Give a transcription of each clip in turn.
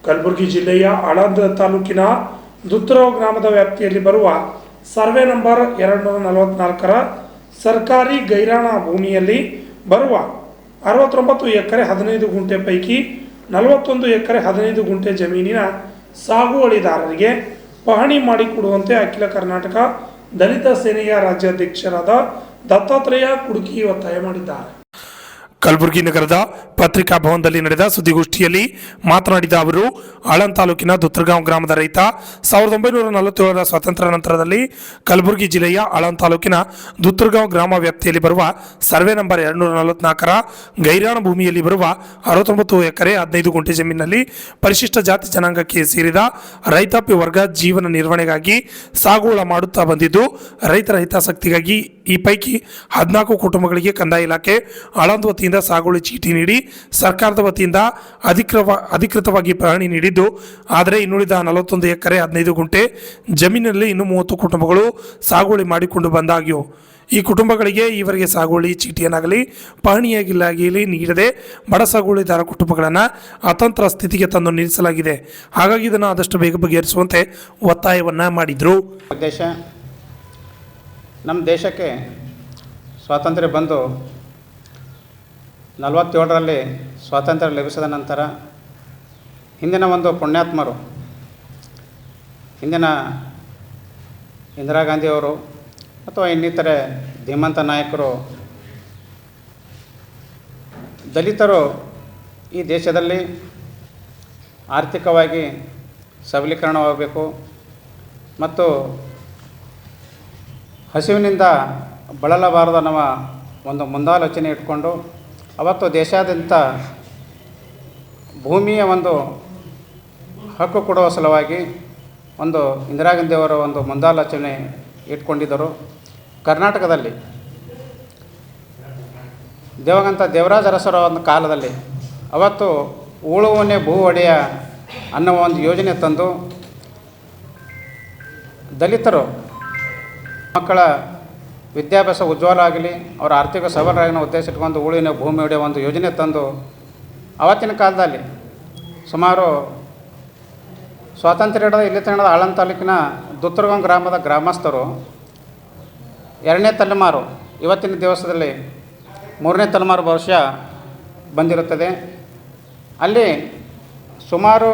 ಕಲಬುರಗಿ ಜಿಲ್ಲೆಯ ಆಳಂದ ತಾಲೂಕಿನ ದುತ್ತರಾವ್ ಗ್ರಾಮದ ವ್ಯಾಪ್ತಿಯಲ್ಲಿ ಬರುವ ಸರ್ವೆ ನಂಬರ್ 244ರ ಸರ್ಕಾರಿ ಗೈರಾಣ ಭೂಮಿಯಲ್ಲಿ ಬರುವ 69 ಎಕರೆ 15 ಗುಂಟೆ ಪೈಕಿ 41 ಎಕರೆ 15 ಗುಂಟೆ ಜಮೀನಿನ ಸಾಗುವಳಿದಾರರಿಗೆ ಪಹಣಿ ಮಾಡಿಕೊಡುವಂತೆ ಅಖಿಲ ಕರ್ನಾಟಕ ದಲಿತ ಸೇನೆಯ ರಾಜ್ಯಾಧ್ಯಕ್ಷರಾದ ದತ್ತಾತ್ರೇಯ ಕುಡುಕಿ ಒತ್ತಾಯ ಮಾಡಿದ್ದಾರೆ. ಕಲಬುರಗಿ ನಗರದ ಪತ್ರಿಕಾ ಭವನದಲ್ಲಿ ನಡೆದ ಸುದ್ದಿಗೋಷ್ಠಿಯಲ್ಲಿ ಮಾತನಾಡಿದ ಅವರು, ಆಳಂದ್ ತಾಲೂಕಿನ ದುತ್ತರಗಾಂವ್ ಗ್ರಾಮದ ರೈತ 1947ರ ಸ್ವಾತಂತ್ರ್ಯ ನಂತರದಲ್ಲಿ ಕಲಬುರಗಿ ಜಿಲ್ಲೆಯ ಆಳಂದ್ ತಾಲೂಕಿನ ದುತ್ತರಗಾಂವ್ ಗ್ರಾಮ ವ್ಯಾಪ್ತಿಯಲ್ಲಿ ಬರುವ ಸರ್ವೆ ನಂಬರ್ 244ರ ಗೈರಾಣ ಭೂಮಿಯಲ್ಲಿ ಬರುವ 69 ಎಕರೆ 15 ಗುಂಟೆ ಜಮೀನಿನಲ್ಲಿ ಪರಿಶಿಷ್ಟ ಜಾತಿ ಜನಾಂಗಕ್ಕೆ ಸೇರಿದ ರೈತಾಪಿ ವರ್ಗ ಜೀವನ ನಿರ್ವಹಣೆಗಾಗಿ ಸಾಗುವಳ ಮಾಡುತ್ತಾ ಬಂದಿದ್ದು, ರೈತರ ಹಿತಾಸಕ್ತಿಗಾಗಿ ಈ ಪೈಕಿ 14 ಕುಟುಂಬಗಳಿಗೆ ಕಂದಾಯ ಇಲಾಖೆ ಆಳಂದ್ ವತಿಯಿಂದ ಸಾಗುವಳಿ ಚೀಟಿ ನೀಡಿ ಸರ್ಕಾರದ ವತಿಯಿಂದ ಅಧಿಕೃತವಾಗಿ ಪಹಣಿ ನೀಡಿದ್ದು, ಆದರೆ ಇನ್ನುಳಿದ 41 ಎಕರೆ 15 ಗುಂಟೆ ಜಮೀನಿನಲ್ಲಿ ಇನ್ನೂ 30 ಕುಟುಂಬಗಳು ಸಾಗುವಳಿ ಮಾಡಿಕೊಂಡು ಬಂದಾಗ್ಯವು. ಈ ಕುಟುಂಬಗಳಿಗೆ ಈವರೆಗೆ ಸಾಗುವಳಿ ಚೀಟಿಯನ್ನಾಗಲಿ ಪಹಣಿಯಾಗಲಿ ನೀಡದೆ ಬಡ ಸಾಗುವಳಿದಾರ ಕುಟುಂಬಗಳನ್ನು ಅತಂತ್ರ ಸ್ಥಿತಿಗೆ ತಂದು ನಿಲ್ಲಿಸಲಾಗಿದೆ. ಹಾಗಾಗಿ ಇದನ್ನು ಆದಷ್ಟು ಬೇಗ ಬಗೆಹರಿಸುವಂತೆ ಒತ್ತಾಯವನ್ನು ಮಾಡಿದರು. ನಮ್ಮ ದೇಶಕ್ಕೆ ಸ್ವಾತಂತ್ರ್ಯ ಬಂದು 47ರಲ್ಲಿ ಸ್ವಾತಂತ್ರ್ಯ ಲಭಿಸಿದ ನಂತರ ಹಿಂದಿನ ಒಂದು ಪುಣ್ಯಾತ್ಮರು, ಹಿಂದಿನ ಇಂದಿರಾ ಗಾಂಧಿಯವರು ಅಥವಾ ಇನ್ನಿತರೆ ಧೀಮಂತ ನಾಯಕರು, ದಲಿತರು ಈ ದೇಶದಲ್ಲಿ ಆರ್ಥಿಕವಾಗಿ ಸಬಲೀಕರಣವಾಗಬೇಕು ಮತ್ತು ಹಸಿವಿನಿಂದ ಬಳಲಬಾರದ ನಮ್ಮ ಒಂದು ಮುಂದಾಲೋಚನೆ ಇಟ್ಕೊಂಡು ಅವತ್ತು ದೇಶಾದ್ಯಂತ ಭೂಮಿಯ ಒಂದು ಹಕ್ಕು ಕೊಡುವ ಸಲುವಾಗಿ ಒಂದು ಇಂದಿರಾ ಗಾಂಧಿಯವರ ಒಂದು ಮುಂದಾಲೋಚನೆ ಇಟ್ಕೊಂಡಿದ್ದರು. ಕರ್ನಾಟಕದಲ್ಲಿ ದೇವಗಂತ ದೇವರಾಜ ಅರಸರ ಒಂದು ಕಾಲದಲ್ಲಿ ಅವತ್ತು ಉಳುವನೆ ಭೂ ಒಡೆಯ ಅನ್ನುವ ಒಂದು ಯೋಜನೆ ತಂದು ದಲಿತರು ಮಕ್ಕಳ ವಿದ್ಯಾಭ್ಯಾಸ ಉಜ್ವಲ ಆಗಲಿ, ಅವರ ಆರ್ಥಿಕ ಸಬಲರಾಗಿನ ಉದ್ದೇಶ ಇಟ್ಕೊಂಡು ಉಳುವಿನ ಭೂಮಿ ಒಡೆಯುವ ಒಂದು ಯೋಜನೆ ತಂದು ಆವತ್ತಿನ ಕಾಲದಲ್ಲಿ ಸುಮಾರು ಸ್ವಾತಂತ್ರ್ಯ ಇಲ್ಲಿ ತನಕ ಆಳಂದ್ ತಾಲೂಕಿನ ದುತ್ತರಗಾಂವ್ ಗ್ರಾಮದ ಗ್ರಾಮಸ್ಥರು 2ನೇ ತಲೆಮಾರು, ಇವತ್ತಿನ ದಿವಸದಲ್ಲಿ 3ನೇ ತಲೆಮಾರು ವರ್ಷ ಬಂದಿರುತ್ತದೆ. ಅಲ್ಲಿ ಸುಮಾರು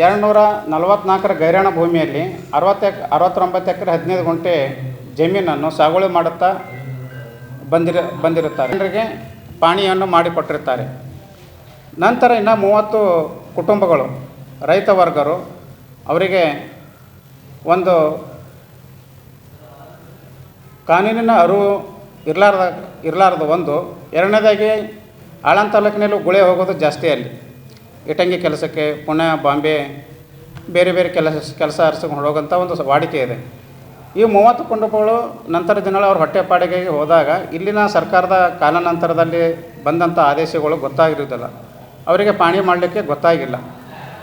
244 ಗೈರಾಣ ಭೂಮಿಯಲ್ಲಿ 69 ಎಕರೆ 15 ಗುಂಟೆ ಜಮೀನನ್ನು ಸಾಗುವಳಿ ಮಾಡುತ್ತಾ ಬಂದಿರುತ್ತಾರೆ. ಜನರಿಗೆ ಪಾಣಿಯನ್ನು ಮಾಡಿಕೊಟ್ಟಿರ್ತಾರೆ. ನಂತರ ಇನ್ನು 30 ಕುಟುಂಬಗಳು ರೈತ ವರ್ಗರು, ಅವರಿಗೆ ಒಂದು ಕಾನೂನಿನ ಅರಿವು ಇರಲಾರ್ದು ಒಂದು. ಎರಡನೇದಾಗಿ ಆಳಂದ್ ತಾಲೂಕಿನಲ್ಲೂ ಗುಳೆ ಹೋಗೋದು ಜಾಸ್ತಿ. ಅಲ್ಲಿ ಇಟಂಗಿ ಕೆಲಸಕ್ಕೆ ಪುಣೆ, ಬಾಂಬೆ, ಬೇರೆ ಬೇರೆ ಕೆಲಸ ಅರಸಿಕೊಂಡು ಹೋಗೋಂಥ ಒಂದು ವಾಡಿಕೆ ಇದೆ. ಈ 30 ಕುಟುಂಬಗಳು ನಂತರ ದಿನಗಳು ಅವ್ರ ಹೊಟ್ಟೆಪಾಡಿಗೆ ಹೋದಾಗ ಇಲ್ಲಿನ ಸರ್ಕಾರದ ಕಾಲಾನಂತರದಲ್ಲಿ ಬಂದಂಥ ಆದೇಶಗಳು ಗೊತ್ತಾಗಿರುವುದಿಲ್ಲ, ಅವರಿಗೆ ಪಾಣಿ ಮಾಡಲಿಕ್ಕೆ ಗೊತ್ತಾಗಿಲ್ಲ.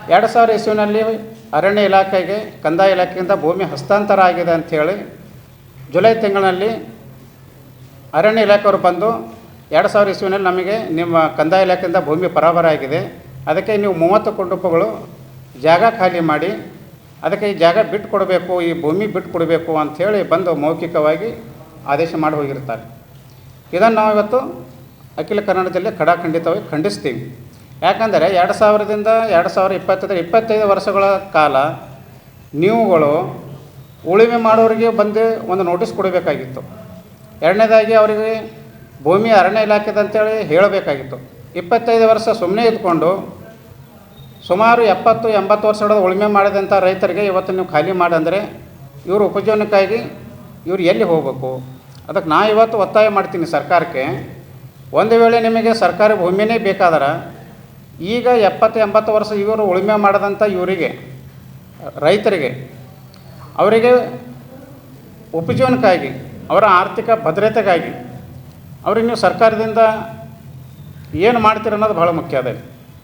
2000 ಇಸ್ವಿನಲ್ಲಿ ಅರಣ್ಯ ಇಲಾಖೆಗೆ ಕಂದಾಯ ಇಲಾಖೆಯಿಂದ ಭೂಮಿ ಹಸ್ತಾಂತರ ಆಗಿದೆ ಅಂಥೇಳಿ ಜುಲೈ ತಿಂಗಳಿನಲ್ಲಿ ಅರಣ್ಯ ಇಲಾಖೆಯವರು ಬಂದು 2000 ಇಸ್ವಿನಲ್ಲಿ ನಮಗೆ ನಿಮ್ಮ ಕಂದಾಯ ಇಲಾಖೆಯಿಂದ ಭೂಮಿ ಬರಾಬರ ಆಗಿದೆ, ಅದಕ್ಕೆ ನೀವು 30 ಕುಟುಂಬಗಳು ಜಾಗ ಖಾಲಿ ಮಾಡಿ ಅದಕ್ಕೆ ಈ ಜಾಗ ಬಿಟ್ಟು ಕೊಡಬೇಕು, ಈ ಭೂಮಿ ಬಿಟ್ಟು ಕೊಡಬೇಕು ಅಂಥೇಳಿ ಬಂದು ಮೌಖಿಕವಾಗಿ ಆದೇಶ ಮಾಡಿ ಹೋಗಿರ್ತಾರೆ. ಇದನ್ನು ನಾವು ಇವತ್ತು ಅಖಿಲ ಕರ್ನಾಟಕದಲ್ಲಿ ಖಂಡಿತವಾಗಿ ಖಂಡಿಸ್ತೀವಿ. ಯಾಕಂದರೆ 2000ರಿಂದ 25 ವರ್ಷಗಳ ಕಾಲ ನೀವುಗಳು ಉಳುಮೆ ಮಾಡೋರಿಗೆ ಬಂದು ಒಂದು ನೋಟಿಸ್ ಕೊಡಬೇಕಾಗಿತ್ತು. ಎರಡನೇದಾಗಿ ಅವರಿಗೆ ಭೂಮಿ ಅರಣ್ಯ ಇಲಾಖೆದು ಅಂತೇಳಿ ಹೇಳಬೇಕಾಗಿತ್ತು. 25 ವರ್ಷ ಸುಮ್ಮನೆ ಇದ್ಕೊಂಡು ಸುಮಾರು 70-80 ವರ್ಷಗಳ ಉಳುಮೆ ಮಾಡಿದಂಥ ರೈತರಿಗೆ ಇವತ್ತು ನೀವು ಖಾಲಿ ಮಾಡಂದರೆ ಇವರು ಉಪಜೀವನಕ್ಕಾಗಿ ಇವರು ಎಲ್ಲಿ ಹೋಗಬೇಕು? ಅದಕ್ಕೆ ನಾ ಇವತ್ತು ಒತ್ತಾಯ ಮಾಡ್ತೀನಿ ಸರ್ಕಾರಕ್ಕೆ, ಒಂದು ವೇಳೆ ನಿಮಗೆ ಸರ್ಕಾರಿ ಭೂಮಿನೇ ಬೇಕಾದ್ರೆ ಈಗ 70-80 ವರ್ಷ ಇವರು ಉಳುಮೆ ಮಾಡಿದಂಥ ಇವರಿಗೆ ರೈತರಿಗೆ ಅವರಿಗೆ ಉಪಜೀವನಕ್ಕಾಗಿ ಅವರ ಆರ್ಥಿಕ ಭದ್ರತೆಗಾಗಿ ಅವ್ರಿಗೆ ನೀವು ಸರ್ಕಾರದಿಂದ ಏನು ಮಾಡ್ತೀರ ಅನ್ನೋದು ಭಾಳ ಮುಖ್ಯ ಅದ.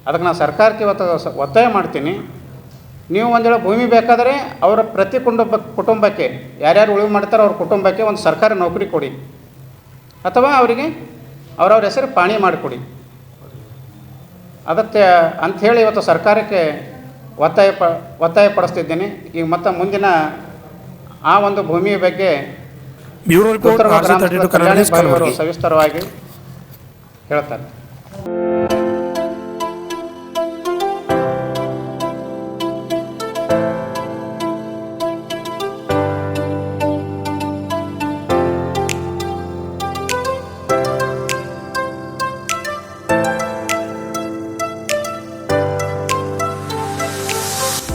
ಅದಕ್ಕೆ ನಾನು ಸರ್ಕಾರಕ್ಕೆ ಇವತ್ತು ಒತ್ತಾಯ ಮಾಡ್ತೀನಿ, ನೀವು ಒಂದು ವೇಳೆ ಭೂಮಿ ಬೇಕಾದರೆ ಅವರ ಪ್ರತಿ ಕುಟುಂಬಕ್ಕೆ ಯಾರ್ಯಾರು ಉಳುಮೆ ಮಾಡ್ತಾರೋ ಅವ್ರ ಕುಟುಂಬಕ್ಕೆ ಒಂದು ಸರ್ಕಾರಿ ನೌಕರಿ ಕೊಡಿ, ಅಥವಾ ಅವರಿಗೆ ಅವರವ್ರ ಹೆಸರು ಪಾಣಿ ಮಾಡಿಕೊಡಿ. ಅದಕ್ಕೆ ಅಂಥೇಳಿ ಇವತ್ತು ಸರ್ಕಾರಕ್ಕೆ ಒತ್ತಾಯಪಡಿಸ್ತಿದ್ದೀನಿ. ಈಗ ಮತ್ತು ಮುಂದಿನ ಆ ಒಂದು ಭೂಮಿಯ ಬಗ್ಗೆ ಬ್ಯೂರೋ ರಿಪೋರ್ಟ್ ಉತ್ತರ RJ 32 ಕನ್ನಡ ಕಲ್ಯಾಣಿ ನ್ಯೂಸ್, ಬಾಯಿ ಅವರು ಕಲಬುರಗಿ. ಸವಿಸ್ತರವಾಗಿ ಹೇಳ್ತಾರೆ.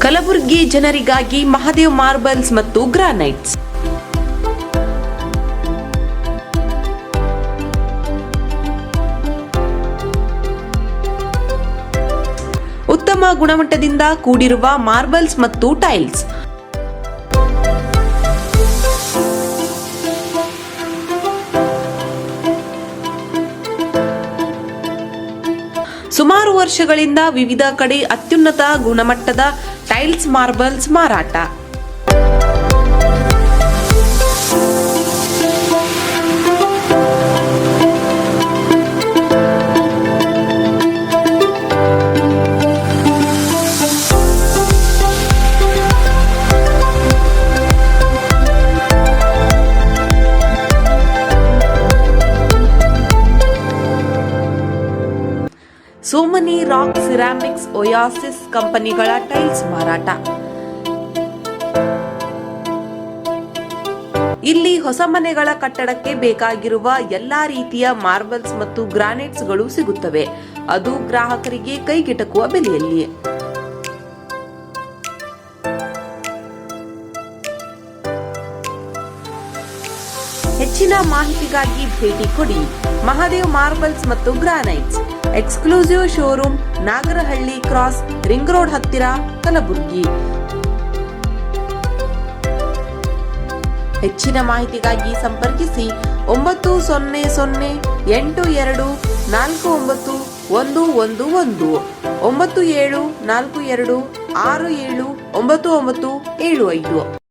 ಕಲಬುರಗಿ ಜನರಿಗಾಗಿ ಮಹಾದೇವ್ ಮಾರ್ಬಲ್ಸ್ ಮತ್ತು ಗ್ರಾನೈಟ್ಸ್. ಉತ್ತಮ ಗುಣಮಟ್ಟದಿಂದ ಕೂಡಿರುವ ಮಾರ್ಬಲ್ಸ್ ಮತ್ತು ಟೈಲ್ಸ್. ಸುಮಾರು ವರ್ಷಗಳಿಂದ ವಿವಿಧ ಕಡೆ ಅತ್ಯುನ್ನತ ಗುಣಮಟ್ಟದ ಟೈಲ್ಸ್ ಮಾರ್ಬಲ್ಸ್ ಮಾರಾಟ. ಸೋಮನಿ ರಾಕ್ ಸಿರಾಮಿಕ್ಸ್, ಒಯಾಸಿಸ್ ಕಂಪನಿಗಳ ಟೈಲ್ಸ್ ಮಾರಾಟ. ಇಲ್ಲಿ ಹೊಸ ಮನೆಗಳ ಕಟ್ಟಡಕ್ಕೆ ಬೇಕಾಗಿರುವ ಎಲ್ಲಾ ರೀತಿಯ ಮಾರ್ಬಲ್ಸ್ ಮತ್ತು ಗ್ರಾನೈಟ್ಸ್ಗಳು ಸಿಗುತ್ತವೆ, ಅದು ಗ್ರಾಹಕರಿಗೆ ಕೈಗೆಟಕುವ ಬೆಲೆಯಲ್ಲಿ. ಹೆಚ್ಚಿನ ಮಾಹಿತಿಗಾಗಿ ಭೇಟಿ ಕೊಡಿ ಮಹಾದೇವ್ ಮಾರ್ಬಲ್ಸ್ ಮತ್ತು granites. Exclusive showroom, Nagarahalli cross, ring road ಹತ್ತಿರ, ಕಲಬುರಗಿ. ಹೆಚ್ಚಿನ ಮಾಹಿತಿಗಾಗಿ ಸಂಪರ್ಕಿಸಿ 9008249111 9742679975.